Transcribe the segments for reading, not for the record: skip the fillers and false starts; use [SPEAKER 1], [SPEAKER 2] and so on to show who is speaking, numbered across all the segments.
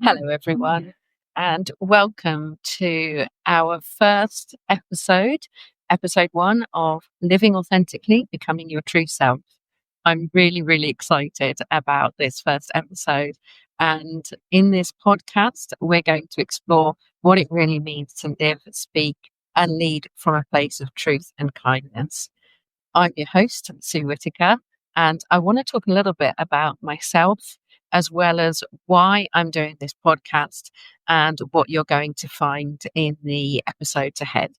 [SPEAKER 1] Hello, everyone, and welcome to our first episode one of Living Authentically, Becoming Your True Self. I'm really, really excited about this first episode. And in this podcast, we're going to explore what it really means to live, speak, and lead from a place of truth and kindness. I'm your host, Sue Whitaker, and I want to talk a little bit about myself as well as why I'm doing this podcast and what you're going to find in the episodes ahead.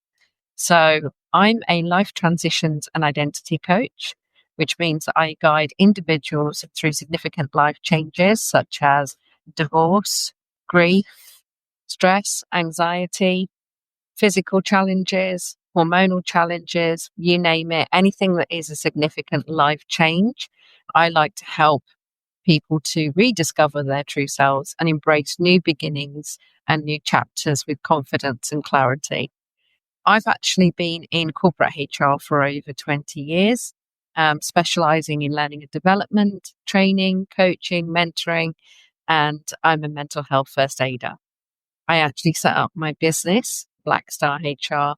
[SPEAKER 1] So, I'm a life transitions and identity coach, which means that I guide individuals through significant life changes such as divorce, grief, stress, anxiety, physical challenges, hormonal challenges, you name it, anything that is a significant life change. I like to help people to rediscover their true selves and embrace new beginnings and new chapters with confidence and clarity. I've actually been in corporate HR for over 20 years, specializing in learning and development, training, coaching, mentoring, and I'm a mental health first aider. I actually set up my business, Black Star HR,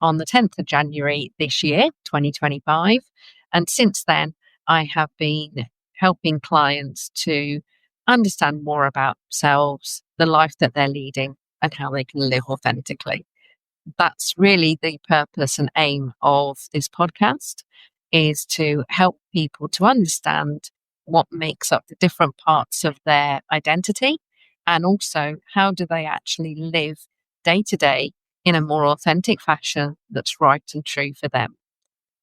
[SPEAKER 1] on the 10th of January this year, 2025. And since then, I have been helping clients to understand more about themselves, the life that they're leading, and how they can live authentically. That's really the purpose and aim of this podcast, is to help people to understand what makes up the different parts of their identity, and also how do they actually live day to day in a more authentic fashion that's right and true for them.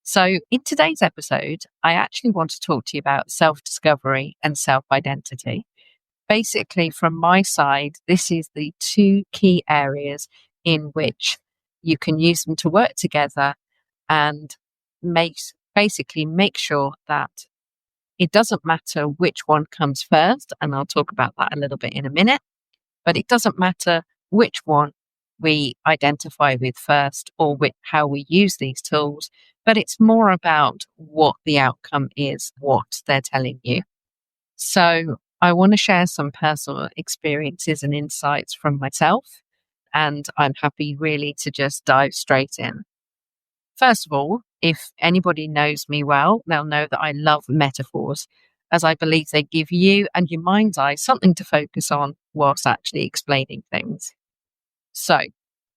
[SPEAKER 1] So in today's episode, I actually want to talk to you about self-discovery and self-identity. Basically, from my side, this is the two key areas in which you can use them to work together and make sure that it doesn't matter which one comes first. And I'll talk about that a little bit in a minute, but it doesn't matter which one we identify with first or how we use these tools, but it's more about what the outcome is, what they're telling you. So I want to share some personal experiences and insights from myself, and I'm happy really to just dive straight in. First of all, if anybody knows me well, they'll know that I love metaphors, as I believe they give you and your mind's eye something to focus on whilst actually explaining things. So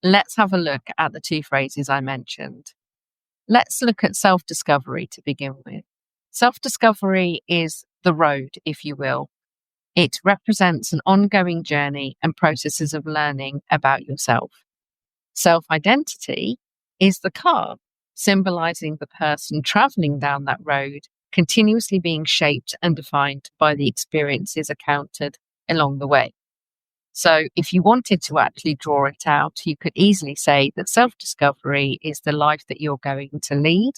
[SPEAKER 1] let's have a look at the two phrases I mentioned. Let's look at self-discovery to begin with. Self-discovery is the road, if you will. It represents an ongoing journey and processes of learning about yourself. Self-identity is the car, symbolizing the person traveling down that road, continuously being shaped and defined by the experiences encountered along the way. So if you wanted to actually draw it out, you could easily say that self-discovery is the life that you're going to lead,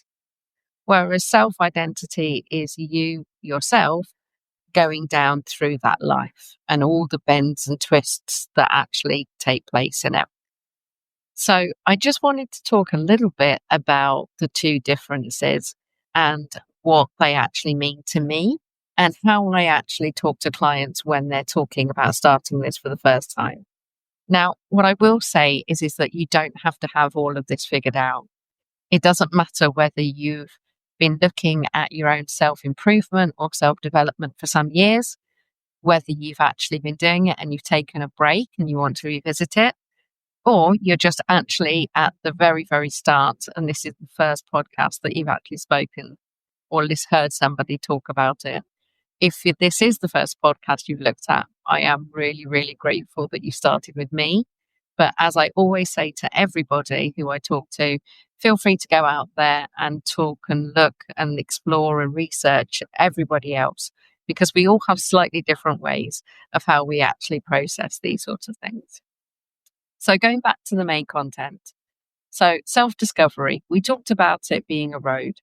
[SPEAKER 1] whereas self-identity is you yourself going down through that life and all the bends and twists that actually take place in it. So I just wanted to talk a little bit about the two differences and what they actually mean to me and how I actually talk to clients when they're talking about starting this for the first time. Now, what I will say is that you don't have to have all of this figured out. It doesn't matter whether you've been looking at your own self-improvement or self-development for some years, whether you've actually been doing it and you've taken a break and you want to revisit it, or you're just actually at the very, very start, and this is the first podcast that you've actually spoken or heard somebody talk about it. If this is the first podcast you've looked at, I am really, really grateful that you started with me. But as I always say to everybody who I talk to, feel free to go out there and talk and look and explore and research everybody else, because we all have slightly different ways of how we actually process these sorts of things. So going back to the main content. So self-discovery, we talked about it being a road.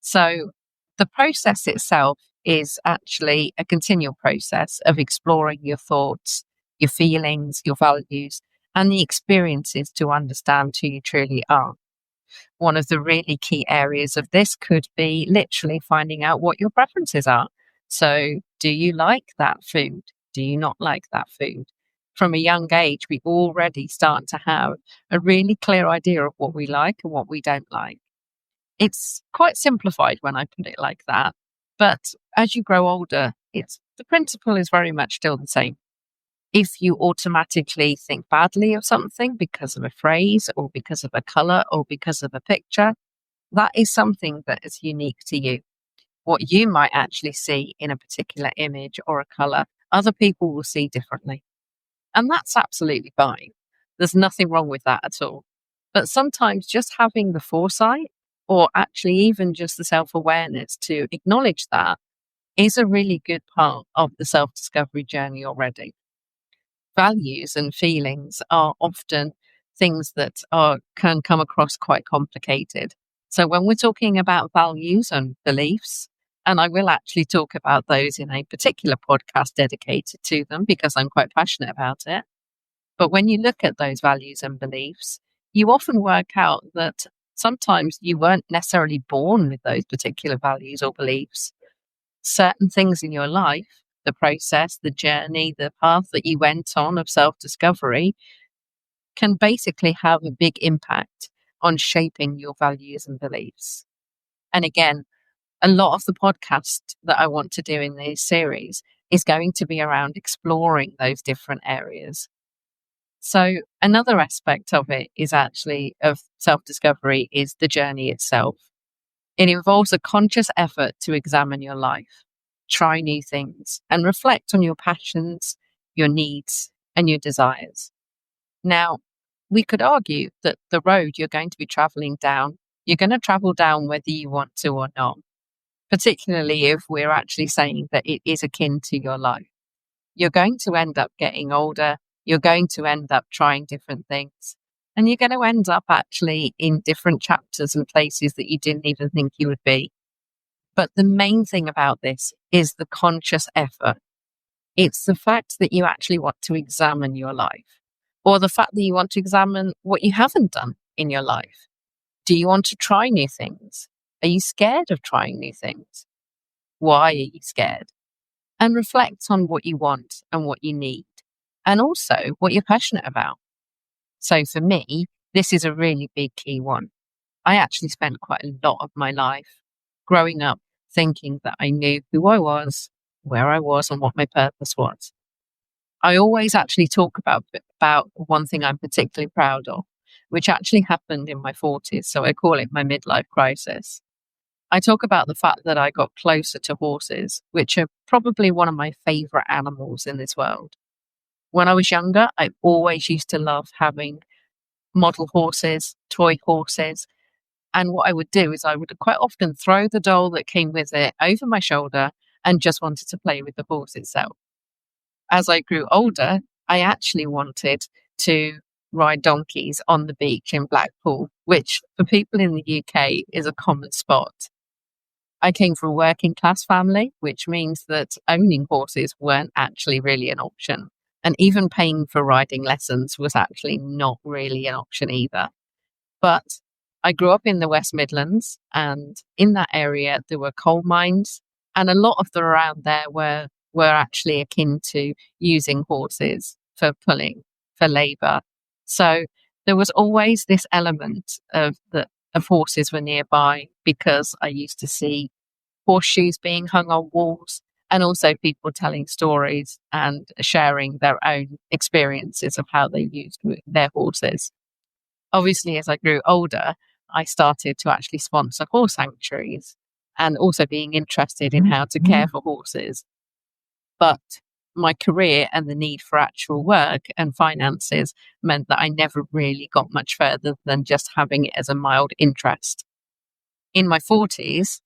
[SPEAKER 1] So the process itself is actually a continual process of exploring your thoughts, your feelings, your values, and the experiences to understand who you truly are. One of the really key areas of this could be literally finding out what your preferences are. So do you like that food? Do you not like that food? from a young age, we already start to have a really clear idea of what we like and what we don't like. It's quite simplified when I put it like that. But as you grow older, the principle is very much still the same. If you automatically think badly of something because of a phrase or because of a color or because of a picture, that is something that is unique to you. What you might actually see in a particular image or a color, other people will see differently. And that's absolutely fine. There's nothing wrong with that at all. But sometimes just having the foresight, or actually even just the self awareness to acknowledge that, is a really good part of the self discovery journey already. Values and feelings are often things that can come across quite complicated. So when we're talking about values and beliefs, and I will actually talk about those in a particular podcast dedicated to them because I'm quite passionate about it. But when you look at those values and beliefs, you often work out that sometimes you weren't necessarily born with those particular values or beliefs. Certain things in your life, the process, the journey, the path that you went on of self discovery can basically have a big impact on shaping your values and beliefs. And again, a lot of the podcast that I want to do in this series is going to be around exploring those different areas. So another aspect of it is actually of self-discovery is the journey itself. It involves a conscious effort to examine your life, try new things, and reflect on your passions, your needs, and your desires. Now, we could argue that the road you're going to be traveling down, you're going to travel down whether you want to or not, particularly if we're actually saying that it is akin to your life. You're going to end up getting older. You're going to end up trying different things. And you're going to end up actually in different chapters and places that you didn't even think you would be. But the main thing about this is the conscious effort. It's the fact that you actually want to examine your life, or the fact that you want to examine what you haven't done in your life. Do you want to try new things? Are you scared of trying new things? Why are you scared? And reflect on what you want and what you need, and also what you're passionate about. So for me, this is a really big key one. I actually spent quite a lot of my life growing up thinking that I knew who I was, where I was, and what my purpose was. I always actually talk about one thing I'm particularly proud of, which actually happened in my 40s. So I call it my midlife crisis. I talk about the fact that I got closer to horses, which are probably one of my favorite animals in this world. When I was younger, I always used to love having model horses, toy horses. And what I would do is I would quite often throw the doll that came with it over my shoulder and just wanted to play with the horse itself. As I grew older, I actually wanted to ride donkeys on the beach in Blackpool, which for people in the UK is a common spot. I came from a working class family, which means that owning horses weren't actually really an option. And even paying for riding lessons was actually not really an option either. But I grew up in the West Midlands, and in that area, there were coal mines, and a lot of them around there were actually akin to using horses for pulling, for labour. So there was always this element of horses were nearby because I used to see horseshoes being hung on walls and also people telling stories and sharing their own experiences of how they used their horses. Obviously, as I grew older, I started to actually sponsor horse sanctuaries and also being interested in how to care for horses. But my career and the need for actual work and finances meant that I never really got much further than just having it as a mild interest. In my 40s,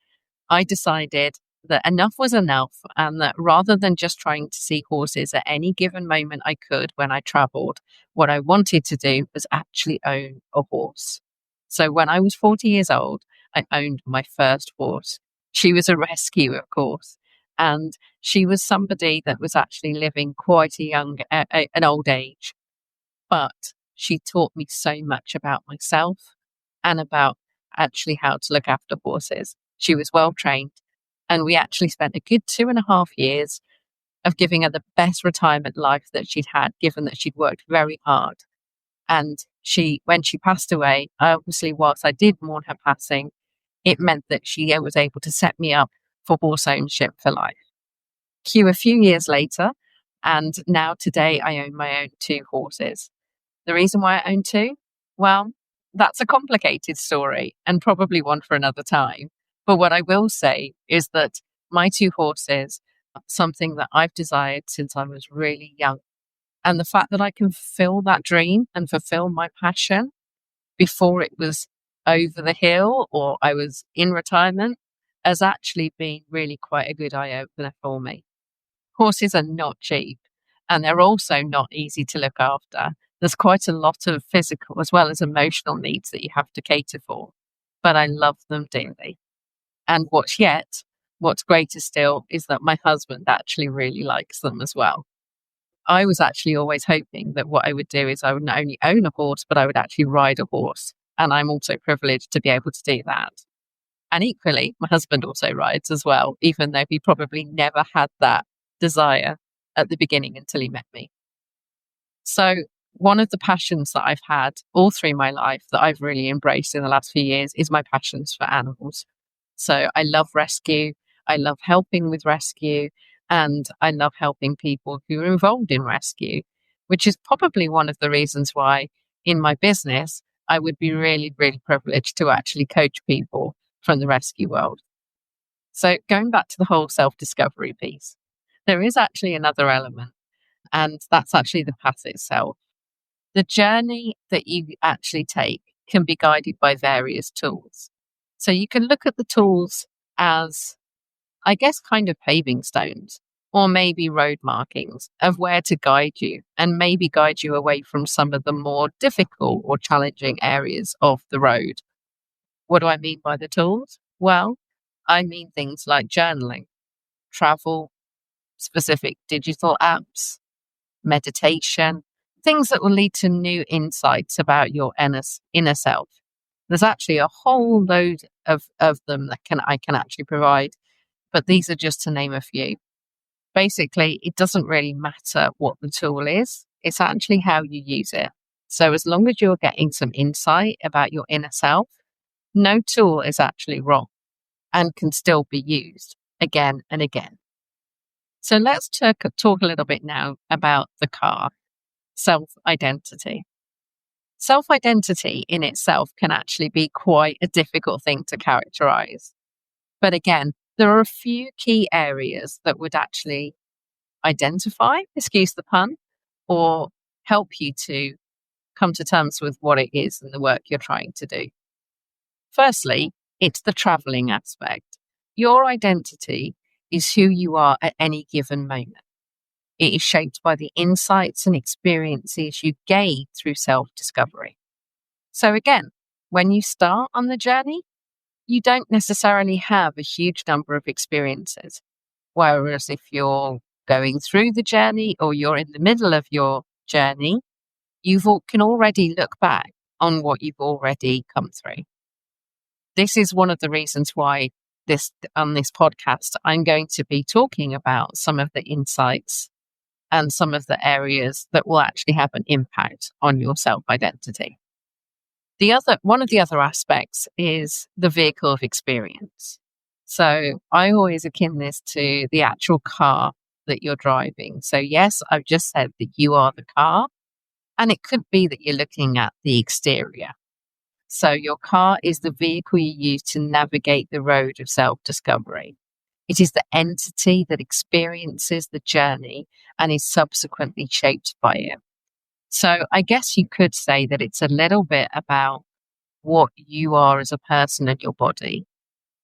[SPEAKER 1] I decided that enough was enough, and that rather than just trying to see horses at any given moment I could when I traveled, what I wanted to do was actually own a horse. So when I was 40 years old, I owned my first horse. She was a rescue, of course, and she was somebody that was actually living quite an old age. But she taught me so much about myself and about actually how to look after horses. She was well trained, and we actually spent a good 2.5 years of giving her the best retirement life that she'd had, given that she'd worked very hard. And when she passed away, obviously, whilst I did mourn her passing, it meant that she was able to set me up for horse ownership for life. Cue a few years later, and now today I own my own 2 horses. The reason why I own 2? Well, that's a complicated story and probably one for another time. But what I will say is that my 2 horses are something that I've desired since I was really young. And the fact that I can fulfill that dream and fulfill my passion before it was over the hill or I was in retirement has actually been really quite a good eye opener for me. Horses are not cheap, and they're also not easy to look after. There's quite a lot of physical as well as emotional needs that you have to cater for, but I love them dearly. And what's greater still is that my husband actually really likes them as well. I was actually always hoping that what I would do is I would not only own a horse, but I would actually ride a horse. And I'm also privileged to be able to do that. And equally, my husband also rides as well, even though he probably never had that desire at the beginning until he met me. So one of the passions that I've had all through my life that I've really embraced in the last few years is my passions for animals. So I love rescue. I love helping with rescue, and I love helping people who are involved in rescue, which is probably one of the reasons why in my business, I would be really, really privileged to actually coach people from the rescue world. So going back to the whole self-discovery piece, there is actually another element, and that's actually the path itself. The journey that you actually take can be guided by various tools. So you can look at the tools as, I guess, kind of paving stones or maybe road markings of where to guide you and maybe guide you away from some of the more difficult or challenging areas of the road. What do I mean by the tools? Well, I mean things like journaling, travel, specific digital apps, meditation, things that will lead to new insights about your inner self. There's actually a whole load of them that I can actually provide, but these are just to name a few. Basically, it doesn't really matter what the tool is. It's actually how you use it. So as long as you're getting some insight about your inner self, no tool is actually wrong and can still be used again and again. So let's talk a little bit now about the car, self-identity. Self-identity in itself can actually be quite a difficult thing to characterize. But again, there are a few key areas that would actually identify, excuse the pun, or help you to come to terms with what it is and the work you're trying to do. Firstly, it's the traveling aspect. Your identity is who you are at any given moment. It is shaped by the insights and experiences you gain through self-discovery. So again, when you start on the journey, you don't necessarily have a huge number of experiences. Whereas if you're going through the journey or you're in the middle of your journey, can already look back on what you've already come through. This is one of the reasons why on this podcast, I'm going to be talking about some of the insights and some of the areas that will actually have an impact on your self-identity. One of the other aspects is the vehicle of experience. So I always akin this to the actual car that you're driving. So yes, I've just said that you are the car, and it could be that you're looking at the exterior. So your car is the vehicle you use to navigate the road of self-discovery. It is the entity that experiences the journey and is subsequently shaped by it. So I guess you could say that it's a little bit about what you are as a person and your body.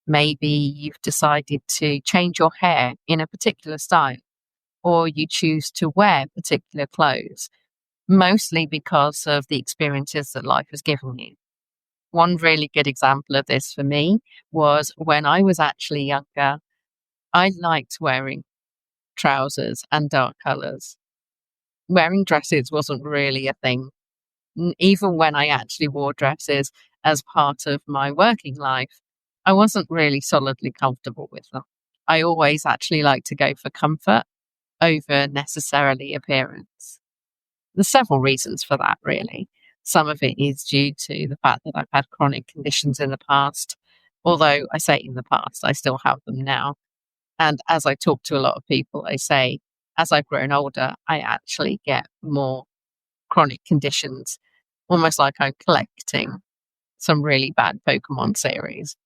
[SPEAKER 1] Maybe you've decided to change your hair in a particular style, or you choose to wear particular clothes, mostly because of the experiences that life has given you. One really good example of this for me was when I was actually younger. I liked wearing trousers and dark colours. Wearing dresses wasn't really a thing. Even when I actually wore dresses as part of my working life, I wasn't really solidly comfortable with them. I always actually like to go for comfort. over necessarily appearance. There's several reasons for that, really. Some of it is due to the fact that I've had chronic conditions in the past. Although I say in the past, I still have them now. And as I talk to a lot of people, I say, as I've grown older, I actually get more chronic conditions, almost like I'm collecting some really bad Pokemon series.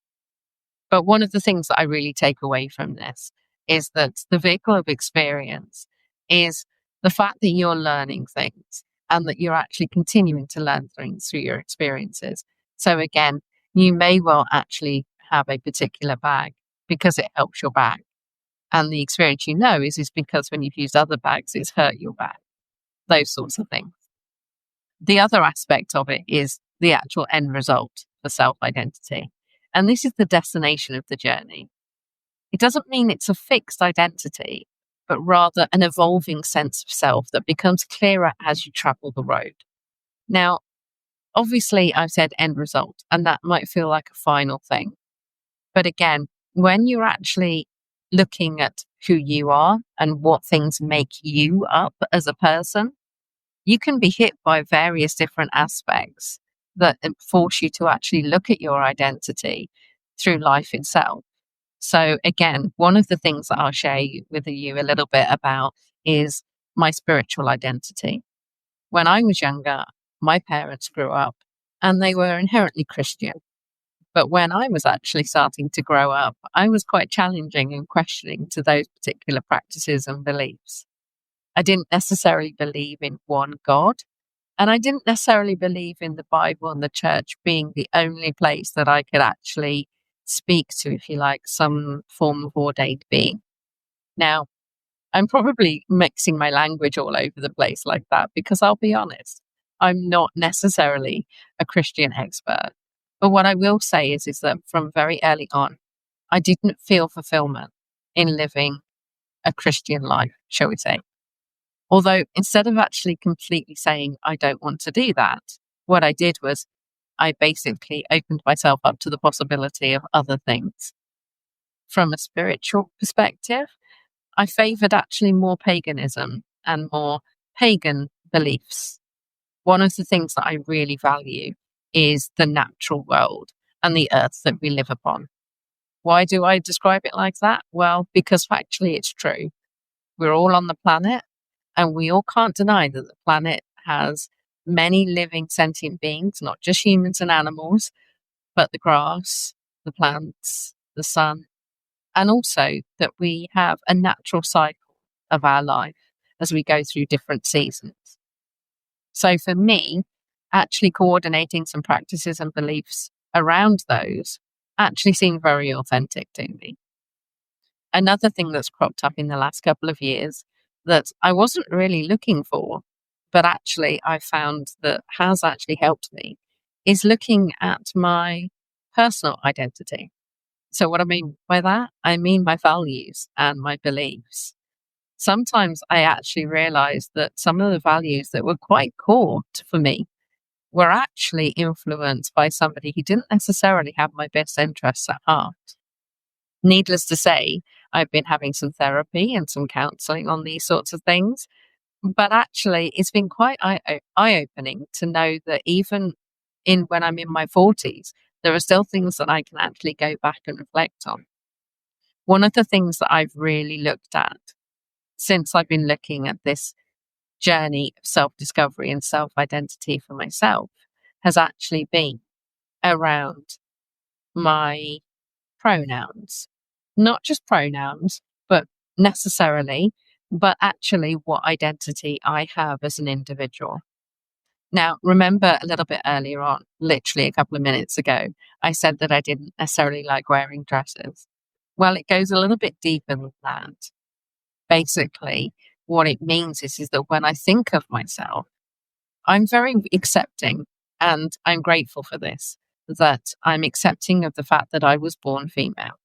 [SPEAKER 1] But one of the things that I really take away from this is that the vehicle of experience is the fact that you're learning things and that you're actually continuing to learn things through your experiences. So again, you may well actually have a particular bag because it helps your back. And the experience is because when you've used other bags, it's hurt your back, those sorts of things. The other aspect of it is the actual end result for self-identity. And this is the destination of the journey. It doesn't mean it's a fixed identity, but rather an evolving sense of self that becomes clearer as you travel the road. Now, obviously, I've said end result, and that might feel like a final thing. But again, when you're actually looking at who you are and what things make you up as a person, you can be hit by various different aspects that force you to actually look at your identity through life itself. So again, one of the things that I'll share with you a little bit about is my spiritual identity. When I was younger, my parents grew up and they were inherently Christian. But when I was actually starting to grow up, I was quite challenging and questioning to those particular practices and beliefs. I didn't necessarily believe in one God, and I didn't necessarily believe in the Bible and the church being the only place that I could actually speak to, if you like, some form of ordained being. Now, I'm probably mixing my language all over the place like that because I'll be honest, I'm not necessarily a Christian expert. But what I will say is that from very early on, I didn't feel fulfillment in living a Christian life, shall we say. Although instead of actually completely saying, I don't want to do that, what I did was I basically opened myself up to the possibility of other things. From a spiritual perspective, I favored actually more paganism and more pagan beliefs. One of the things that I really value is the natural world and the earth that we live upon. Why do I describe it like that? Well, because factually it's true. We're all on the planet and we all can't deny that the planet has many living sentient beings, not just humans and animals, but the grass, the plants, the sun, and also that we have a natural cycle of our life as we go through different seasons. So for me, actually coordinating some practices and beliefs around those actually seemed very authentic to me. Another thing that's cropped up in the last couple of years that I wasn't really looking for, but actually I found that has actually helped me is looking at my personal identity. So what I mean by that, I mean my values and my beliefs. Sometimes I actually realized that some of the values that were quite core for me were actually influenced by somebody who didn't necessarily have my best interests at heart. Needless to say, I've been having some therapy and some counseling on these sorts of things. But actually, it's been quite eye-opening to know that even when I'm in my 40s, there are still things that I can actually go back and reflect on. One of the things that I've really looked at since I've been looking at this journey of self-discovery and self-identity for myself has actually been around my pronouns. Not just pronouns, but necessarily, but actually what identity I have as an individual. Now, remember a little bit earlier on, literally a couple of minutes ago, I said that I didn't necessarily like wearing dresses. Well, it goes a little bit deeper than that. Basically, what it means is that when I think of myself, I'm very accepting and I'm grateful for this, that I'm accepting of the fact that I was born female.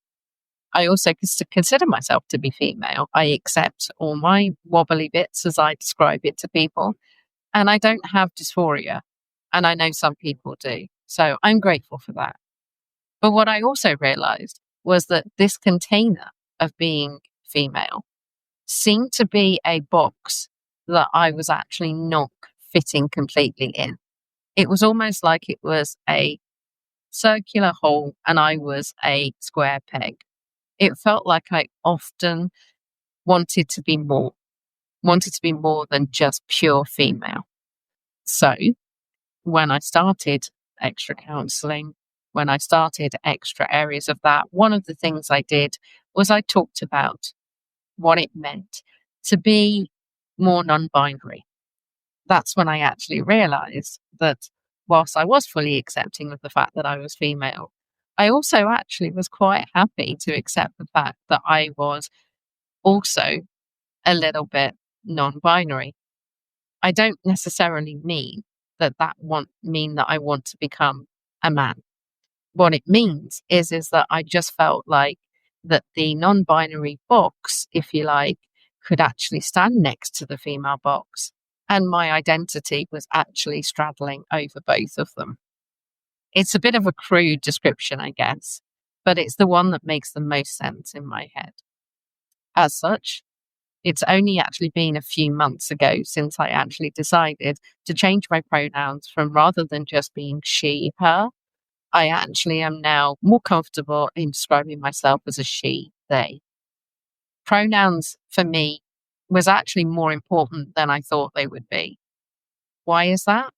[SPEAKER 1] I also consider myself to be female. I accept all my wobbly bits as I describe it to people. And I don't have dysphoria. And I know some people do. So I'm grateful for that. But what I also realized was that this container of being female seemed to be a box that I was actually not fitting completely in. It was almost like it was a circular hole and I was a square peg. It felt like I often wanted to be more, wanted to be more than just pure female. So when I started extra counseling, when I started extra areas of that, one of the things I did was I talked about what it meant to be more non binary. That's when I actually realized that whilst I was fully accepting of the fact that I was female, I also actually was quite happy to accept the fact that I was also a little bit non binary. I don't necessarily mean that I want to become a man. What it means is that I just felt like that the non-binary box, if you like, could actually stand next to the female box, and my identity was actually straddling over both of them. It's a bit of a crude description, I guess, but it's the one that makes the most sense in my head. As such, it's only actually been a few months ago since I actually decided to change my pronouns from, rather than just being she, her, I actually am now more comfortable in describing myself as a she, they. Pronouns for me was actually more important than I thought they would be. Why is that?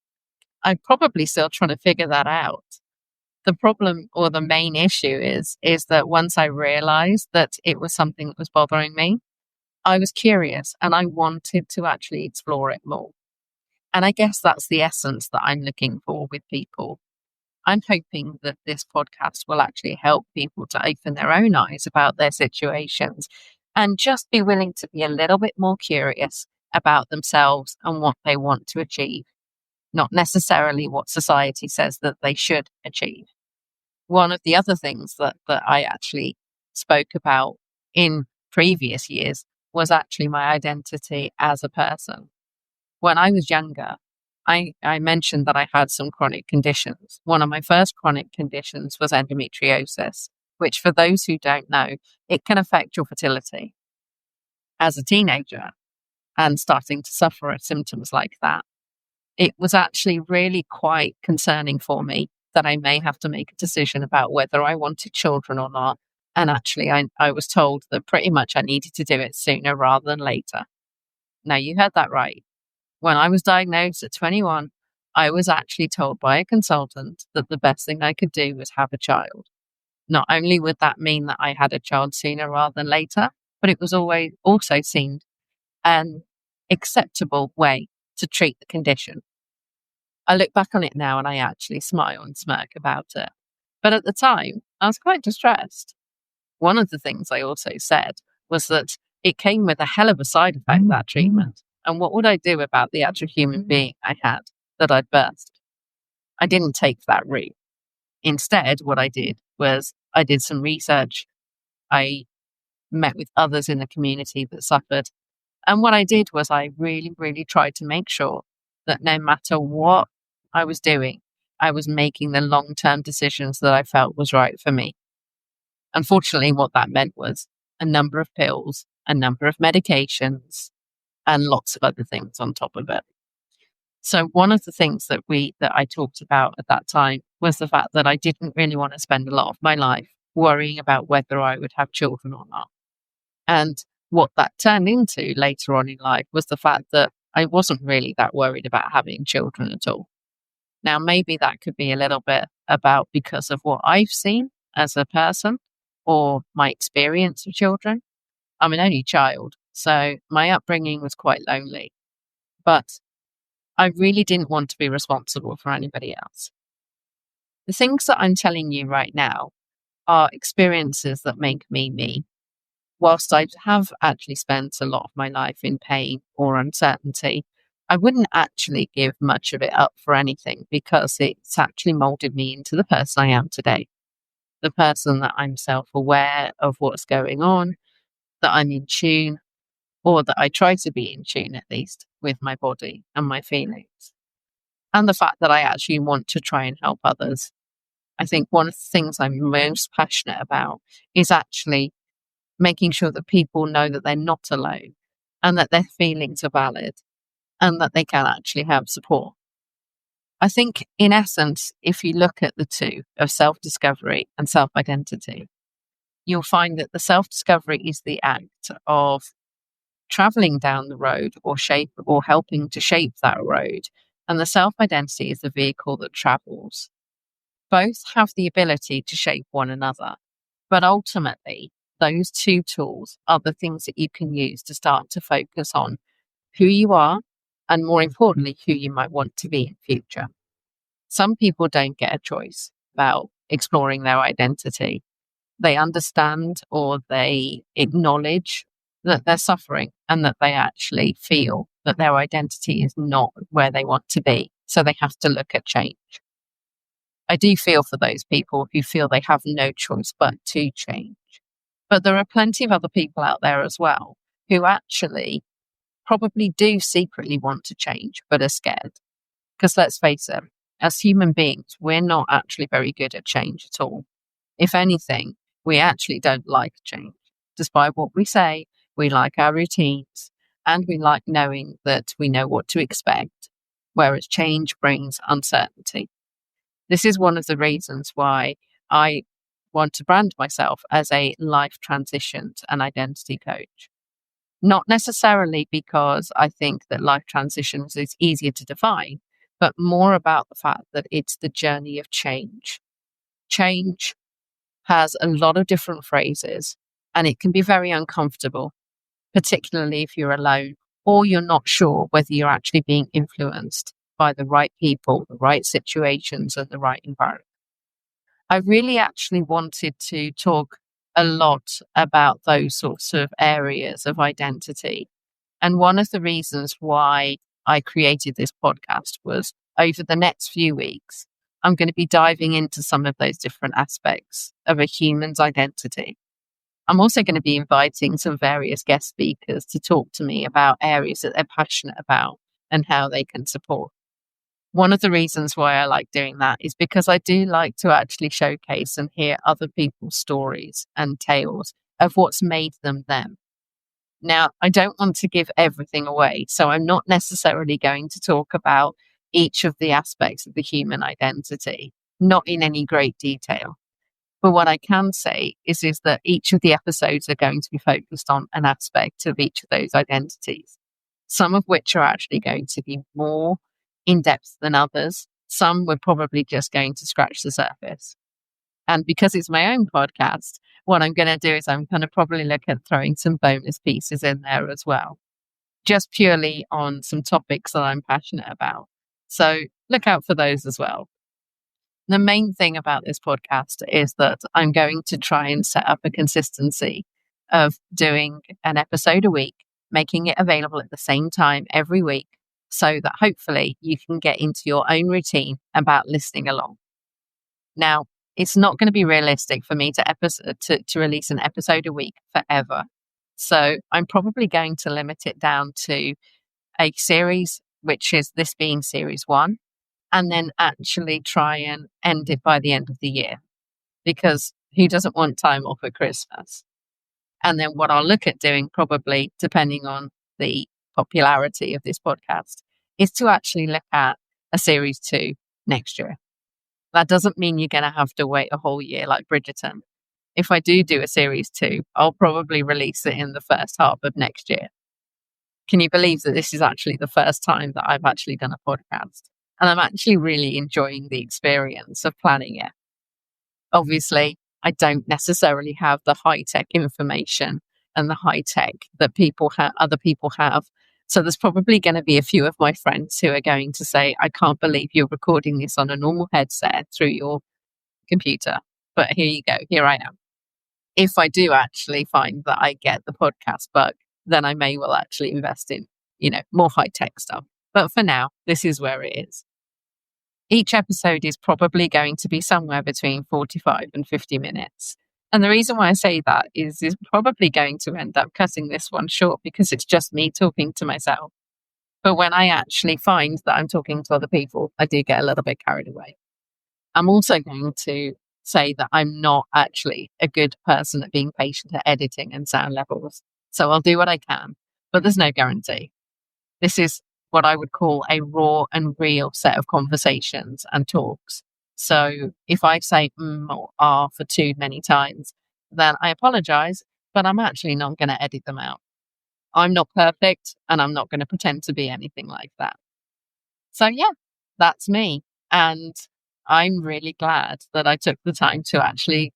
[SPEAKER 1] I'm probably still trying to figure that out. The problem, or the main issue, is that once I realized that it was something that was bothering me, I was curious and I wanted to actually explore it more. And I guess that's the essence that I'm looking for with people. I'm hoping that this podcast will actually help people to open their own eyes about their situations and just be willing to be a little bit more curious about themselves and what they want to achieve, not necessarily what society says that they should achieve. One of the other things that I actually spoke about in previous years was actually my identity as a person. When I was younger, I mentioned that I had some chronic conditions. One of my first chronic conditions was endometriosis, which, for those who don't know, it can affect your fertility. As a teenager and starting to suffer at symptoms like that, it was actually really quite concerning for me that I may have to make a decision about whether I wanted children or not. And actually, I was told that pretty much I needed to do it sooner rather than later. Now, you heard that right. When I was diagnosed at 21, I was actually told by a consultant that the best thing I could do was have a child. Not only would that mean that I had a child sooner rather than later, but it was always also seen an acceptable way to treat the condition. I look back on it now and I actually smile and smirk about it. But at the time, I was quite distressed. One of the things I also said was that it came with a hell of a side effect, that treatment. And what would I do about the actual human being I had that I'd birthed? I didn't take that route. Instead, what I did was I did some research. I met with others in the community that suffered. And what I did was I really, really tried to make sure that no matter what I was doing, I was making the long-term decisions that I felt was right for me. Unfortunately, what that meant was a number of pills, a number of medications, and lots of other things on top of it. So one of the things that I talked about at that time was the fact that I didn't really want to spend a lot of my life worrying about whether I would have children or not. And what that turned into later on in life was the fact that I wasn't really that worried about having children at all. Now, maybe that could be a little bit about because of what I've seen as a person or my experience of children. I'm an only child, so my upbringing was quite lonely. But I really didn't want to be responsible for anybody else. The things that I'm telling you right now are experiences that make me me. Whilst I have actually spent a lot of my life in pain or uncertainty, I wouldn't actually give much of it up for anything because it's actually molded me into the person I am today. The person that I'm self-aware of what's going on, that I'm in tune, or that I try to be in tune at least with my body and my feelings. And the fact that I actually want to try and help others. I think one of the things I'm most passionate about is actually making sure that people know that they're not alone and that their feelings are valid and that they can actually have support. I think, in essence, if you look at the two of self-discovery and self-identity, you'll find that the self-discovery is the act of traveling down the road or helping to shape that road. And the self-identity is the vehicle that travels. Both have the ability to shape one another, but ultimately, those two tools are the things that you can use to start to focus on who you are and, more importantly, who you might want to be in future. Some people don't get a choice about exploring their identity. They understand or they acknowledge that they're suffering and that they actually feel that their identity is not where they want to be. So they have to look at change. I do feel for those people who feel they have no choice but to change. But there are plenty of other people out there as well who actually probably do secretly want to change, but are scared. Because let's face it, as human beings, we're not actually very good at change at all. If anything, we actually don't like change. Despite what we say, we like our routines and we like knowing that we know what to expect, whereas change brings uncertainty. This is one of the reasons why I want to brand myself as a life transitions and identity coach. Not necessarily because I think that life transitions is easier to define, but more about the fact that it's the journey of change. Change has a lot of different phrases and it can be very uncomfortable, particularly if you're alone or you're not sure whether you're actually being influenced by the right people, the right situations, and the right environment. I really actually wanted to talk a lot about those sorts of areas of identity. And one of the reasons why I created this podcast was over the next few weeks, I'm going to be diving into some of those different aspects of a human's identity. I'm also going to be inviting some various guest speakers to talk to me about areas that they're passionate about and how they can support. One of the reasons why I like doing that is because I do like to actually showcase and hear other people's stories and tales of what's made them them. Now, I don't want to give everything away, so I'm not necessarily going to talk about each of the aspects of the human identity, not in any great detail. But what I can say is that each of the episodes are going to be focused on an aspect of each of those identities, some of which are actually going to be more in depth than others. Some we're probably just going to scratch the surface. And because it's my own podcast, what I'm going to do is I'm going to probably look at throwing some bonus pieces in there as well, just purely on some topics that I'm passionate about. So look out for those as well. The main thing about this podcast is that I'm going to try and set up a consistency of doing an episode a week, making it available at the same time every week, so that hopefully you can get into your own routine about listening along. Now, it's not going to be realistic for me to release an episode a week forever. So I'm probably going to limit it down to a series, which is this being series 1, and then actually try and end it by the end of the year, because who doesn't want time off at Christmas? And then what I'll look at doing, probably depending on the popularity of this podcast, is to actually look at a series 2 next year. That doesn't mean you're going to have to wait a whole year like Bridgerton. If I do a series 2, I'll probably release it in the first half of next year. Can you believe that this is actually the first time that I've actually done a podcast? And I'm actually really enjoying the experience of planning it. Obviously, I don't necessarily have the high-tech information and the high-tech that other people have. So there's probably going to be a few of my friends who are going to say, I can't believe you're recording this on a normal headset through your computer. But here you go. Here I am. If I do actually find that I get the podcast bug, then I may well actually invest in, more high-tech stuff. But for now, this is where it is. Each episode is probably going to be somewhere between 45 and 50 minutes. And the reason why I say that is probably going to end up cutting this one short because it's just me talking to myself. But when I actually find that I'm talking to other people, I do get a little bit carried away. I'm also going to say that I'm not actually a good person at being patient at editing and sound levels. So I'll do what I can. but there's no guarantee. This is what I would call a raw and real set of conversations and talks. So if I say or are for too many times, then I apologize, but I'm actually not going to edit them out. I'm not perfect and I'm not going to pretend to be anything like that. So yeah, that's me. And I'm really glad that I took the time to actually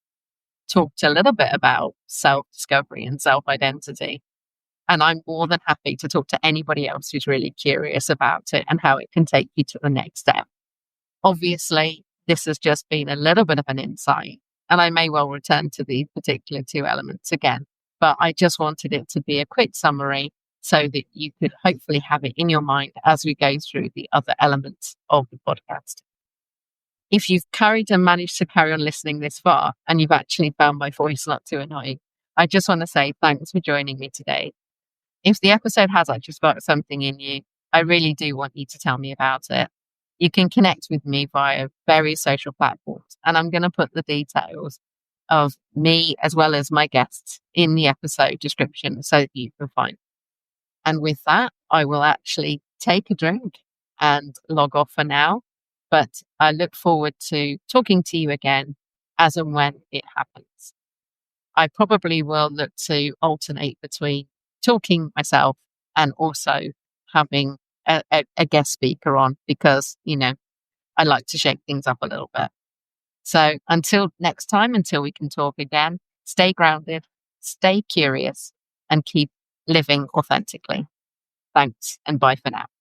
[SPEAKER 1] talk a little bit about self-discovery and self-identity. And I'm more than happy to talk to anybody else who's really curious about it and how it can take you to the next step. Obviously, this has just been a little bit of an insight, and I may well return to these particular two elements again. But I just wanted it to be a quick summary so that you could hopefully have it in your mind as we go through the other elements of the podcast. If you've managed to carry on listening this far and you've actually found my voice not too annoying, I just want to say thanks for joining me today. If the episode has actually sparked something in you, I really do want you to tell me about it. You can connect with me via various social platforms, and I'm going to put the details of me as well as my guests in the episode description so that you can find. And with that, I will actually take a drink and log off for now. But I look forward to talking to you again as and when it happens. I probably will look to alternate between talking myself and also having a guest speaker on because, I like to shake things up a little bit. So until next time, until we can talk again, stay grounded, stay curious, and keep living authentically. Thanks and bye for now.